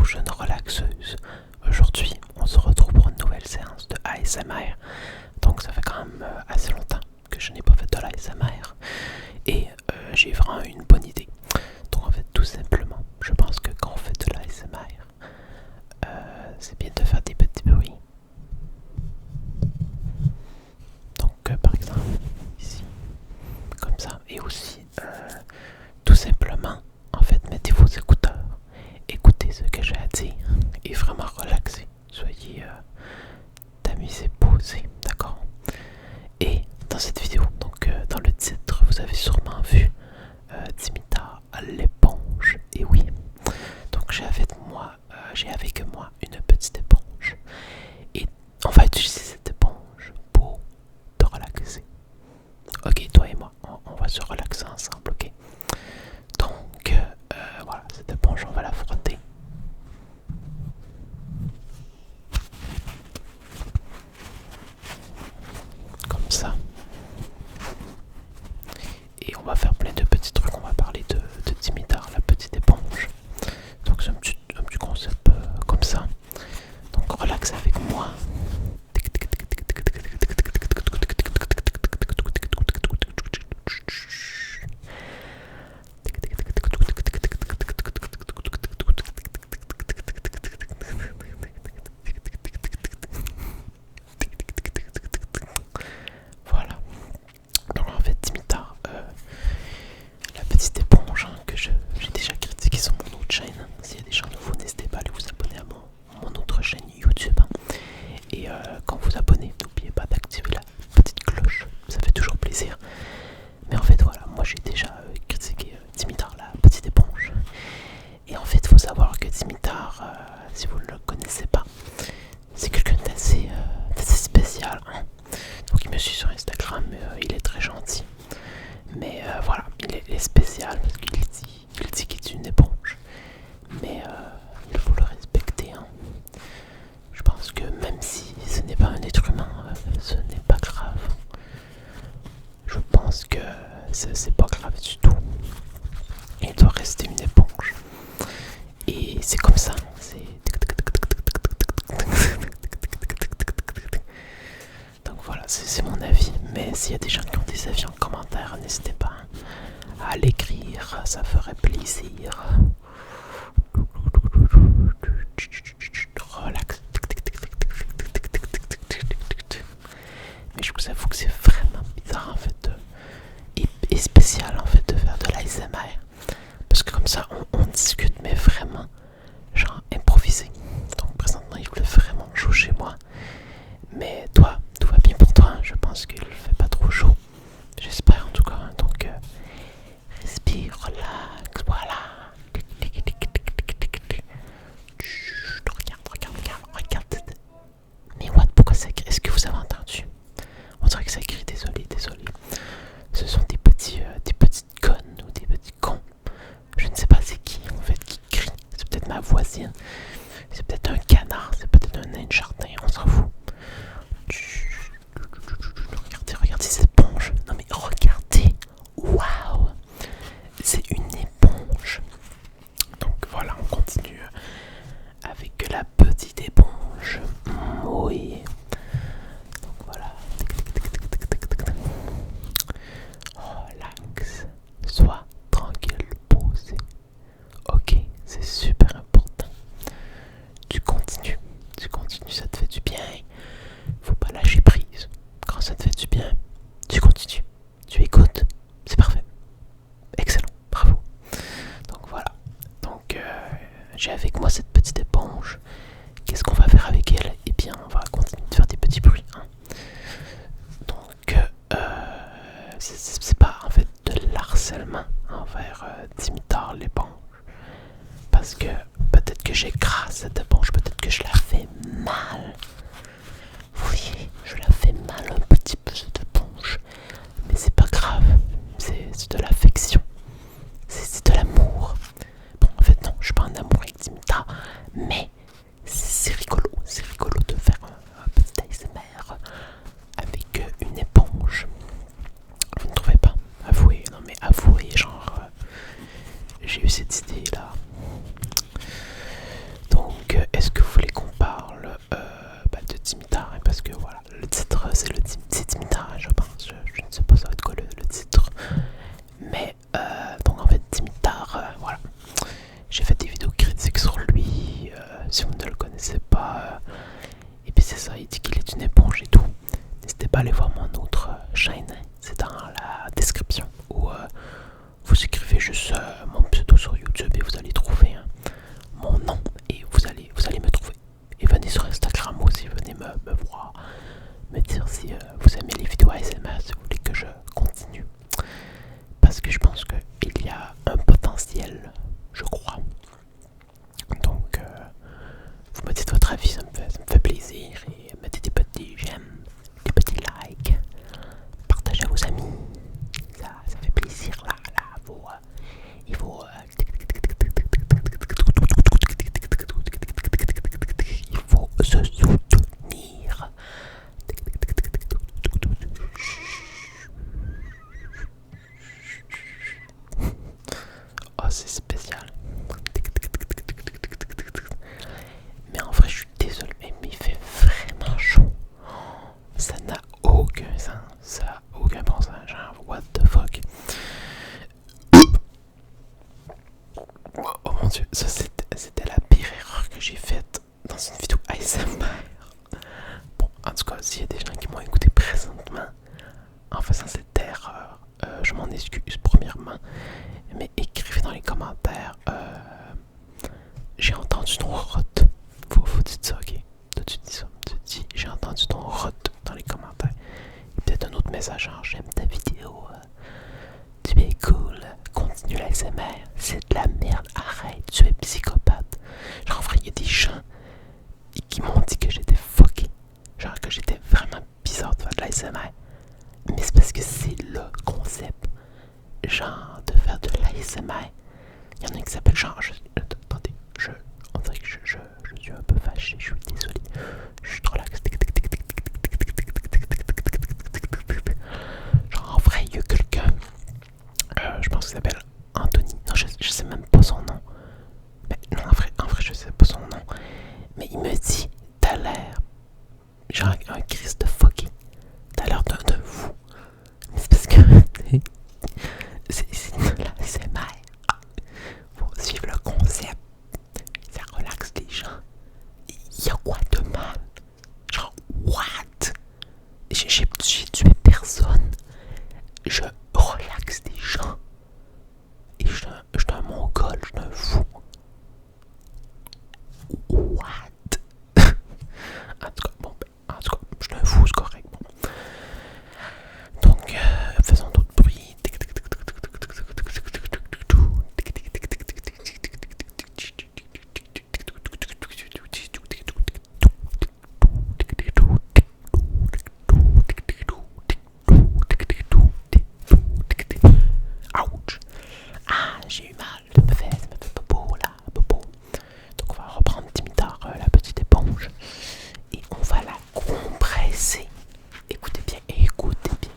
jeunes relaxeuses. Aujourd'hui, on se retrouve pour une nouvelle séance de ASMR. Donc ça fait quand même assez longtemps que je n'ai pas fait de l'ASMR. Et j'ai vraiment une bonne idée. Donc en fait, tout simplement, je pense que quand on fait de l'ASMR, c'est bien de faire des petits bruits. Donc par exemple, ici, comme ça. Et aussi, tout simplement, en fait, mettez vos écouteurs. Écoutez ce que j'ai à dire et vraiment relaxez. Soyez tamisés, posés, d'accord? Et dans cette vidéo, donc dans le titre, vous avez sûrement vu Dimitar l'éponge. Et oui, donc j'ai avec moi une petite éponge. Et on va utiliser cette éponge pour te relaxer. Ok, toi et moi, on va se relaxer ensemble, ok? Donc voilà, cette éponge, on va la frotter. Comme ça. Et on va faire plein de petits trucs. On va parler de Dimitar, la petite éponge. Donc c'est un petit concept comme ça. Donc relax avec moi. Voilà. Donc en fait Dimitar, la petite éponge que j'ai déjà critiqué sur mon autre chaîne. S'il y a des gens nouveaux, n'hésitez pas à aller vous abonner à mon autre chaîne YouTube. Et quand vous abonnez, n'oubliez pas d'activer la petite cloche, ça fait toujours plaisir. Mais en fait voilà, moi j'ai déjà critiqué Dimitar, la petite éponge. Et en fait il faut savoir que Dimitar, si vous ne le connaissez pas, c'est quelqu'un d'assez spécial, hein. Donc il me suit sur Instagram, il est très gentil. Mais voilà, il est spécial parce qu'il dit qu'il est une éponge. Mais il faut le respecter, hein. Je pense que même si ce n'est pas un être humain, ce n'est pas grave. Je pense que c'est pas grave du tout. Il doit rester une éponge. Et c'est comme ça. Donc voilà, c'est mon avis. Mais s'il y a des gens qui ont des avis en commentaire, n'hésitez pas à l'écrire. Ça ferait plaisir. Relax. Mais je vous avoue que c'est vraiment bizarre en fait et spécial en fait de faire de l'ASMR. Parce que comme ça on discute mais vraiment genre improvisé. Donc présentement il pleut vraiment chaud chez moi. Mais toi, tout va bien pour toi, hein. Je pense qu'il fait pas trop chaud. J'espère en tout cas. Donc respire, relax, voilà. Regarde. Mais what, pourquoi ça crie? Est-ce que vous avez entendu? On dirait que ça crie, désolé. Ce sont des petites connes ou des petits cons. Je ne sais pas c'est qui en fait qui crie. C'est peut-être ma voisine. C'est peut-être un canard. C'est peut-être un nain de jardin. On s'en fout. Regardez cette éponge. Non mais regardez. Waouh. C'est une éponge. Donc voilà, on continue avec la petite éponge. Oui. Donc voilà. Relax. Sois tranquille, posé. Ok, c'est super important. Tu continues, ça te fait du bien. Faut pas lâcher prise. Quand ça te fait du bien, tu continues. Tu écoutes. C'est parfait. Excellent. Bravo. Donc voilà. Donc j'ai avec moi cette petite éponge. Qu'est-ce qu'on va faire avec elle? Eh bien, on va continuer de faire des petits bruits, hein. Donc c'est pas en fait de l'harcèlement envers Dimitar l'éponge. Parce que peut-être que j'écrase cette éponge, peut-être que je la fais mal. Oui, je la fais mal un petit peu cette éponge. Mais c'est pas grave, c'est de l'affection. C'est de l'amour. Bon, en fait, non, je suis pas en amour avec Dimitar. Mais c'est rigolo de faire un petit ASMR avec une éponge. Vous ne trouvez pas? Avouez, non mais avouez, genre j'ai eu cette idée là. Donc Il faut se soutenir. Oh, c'est spécial. Mais en vrai, je suis désolé, mais il fait vraiment chaud. Ça n'a aucun sens. Ça n'a aucun bon sens. Genre, what the fuck. Oh mon dieu, ça c'était la pire erreur que j'ai faite dans une vidéo ASMR. Bon, en tout cas, s'il y a des gens qui m'ont écouté présentement en faisant cette erreur, je m'en excuse premièrement. Mais écrivez dans les commentaires. J'ai entendu ton rot. Faut dire ça, ok? Tu dis ça. Tu dis j'ai entendu ton rot dans les commentaires. Et peut-être un autre message genre j'aime ta vidéo. Tu es cool. Continue la SMR. C'est de la merde. Arrête. Tu es psychopathe. Genre en vrai, il y a des gens qui m'ont dit que j'étais fucké. Genre que j'étais vraiment bizarre de faire de la SMR. Mais c'est parce que c'est le concept. Genre de faire de l'ASMR. Il y en a qui s'appelle genre. Attendez, on dirait que je suis un peu fâché, je suis désolé. Je suis trop relax. Genre en vrai, il y a quelqu'un. Je pense qu'il s'appelle Anthony. Non, je sais même pas son nom. Mais non, en vrai, je sais pas son nom. Mais il me dit, t'as l'air. Genre un Christ de fucké. T'as l'air d'un fou. Mais c'est parce que. C'est de l'ASMR. Faut suivre le concept. Ça relaxe les gens. Il y a quoi de mal? Genre, what? J'ai tué personne. Je relaxe les gens. Et je suis un mongol, je suis un fou. What? En tout cas, bon, en tout cas, je suis un fou, c'est correct. Bon. Donc, faisons d'autres bruits. Ouch! Ah, j'ai eu mal. Ça me fait bobo là, bobo. Donc, on va reprendre Dimitar, la petite éponge. Et on va la compresser. Écoutez bien, écoutez bien.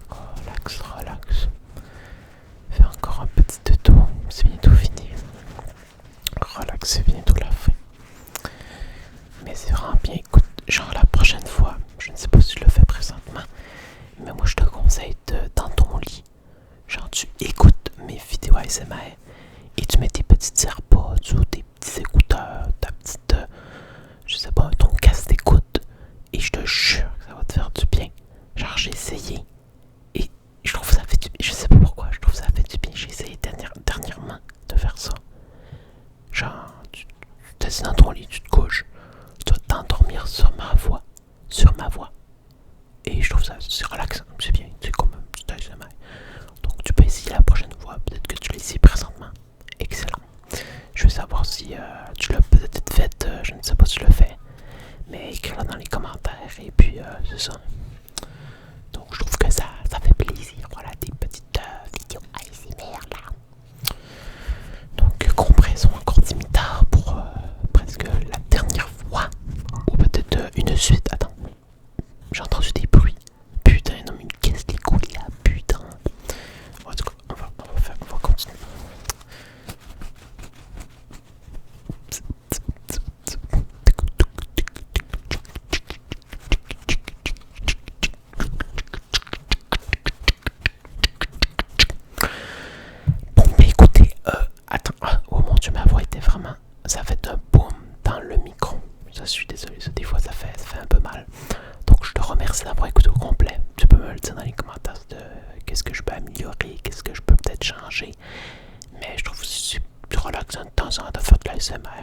Relax, relax. Fais encore un petit tour, c'est bientôt fini. Relax, c'est bientôt la fin. Mais c'est vraiment bien, écoute, genre la prochaine fois, je ne sais pas si tu le fais présentement, mais moi je te conseille dans ton lit, genre tu écoutes mes vidéos ASMR et tu mets tes petites AirPods ou tes petits écouteurs, ta petite, je sais pas, ton casque d'écoute, et je te jure que ça va te faire du bien. Genre j'ai essayé et je trouve que ça fait du bien, je sais pas pourquoi, je trouve que ça fait du bien. J'ai essayé dernièrement de faire ça. Genre tu t'assis dans ton lit, tu te couches, tu dois t'endormir sur ma voix. Et je trouve ça c'est relaxant, c'est bien, c'est comme un petit ASMR. Donc tu peux essayer la prochaine fois, peut-être que tu l'essayes présentement. Excellent. Je veux savoir si tu l'as peut-être fait, je ne sais pas si tu le fais, mais écris-le dans les commentaires et puis c'est ça. Donc je trouve que ça fait plaisir, voilà, des petites vidéos ASMR là. Donc compressons encore Dimitar pour presque la dernière fois, ou peut-être une suite. Attends, j'ai entendu des bruits. Putain, non mais qu'est-ce qui coule là, putain. En tout cas, on va continuer. Bon, mais écoutez, attends, oh mon dieu, ma voix était vraiment. Ça fait un boom dans le micro. Je suis désolé, ça, des fois ça fait un peu mal. Donc je te remercie d'avoir écouté au complet. Tu peux me le dire dans les commentaires de qu'est-ce que je peux améliorer, qu'est-ce que je peux peut-être changer. Mais je trouve que c'est relaxant de temps en temps de faire de l'ASMR.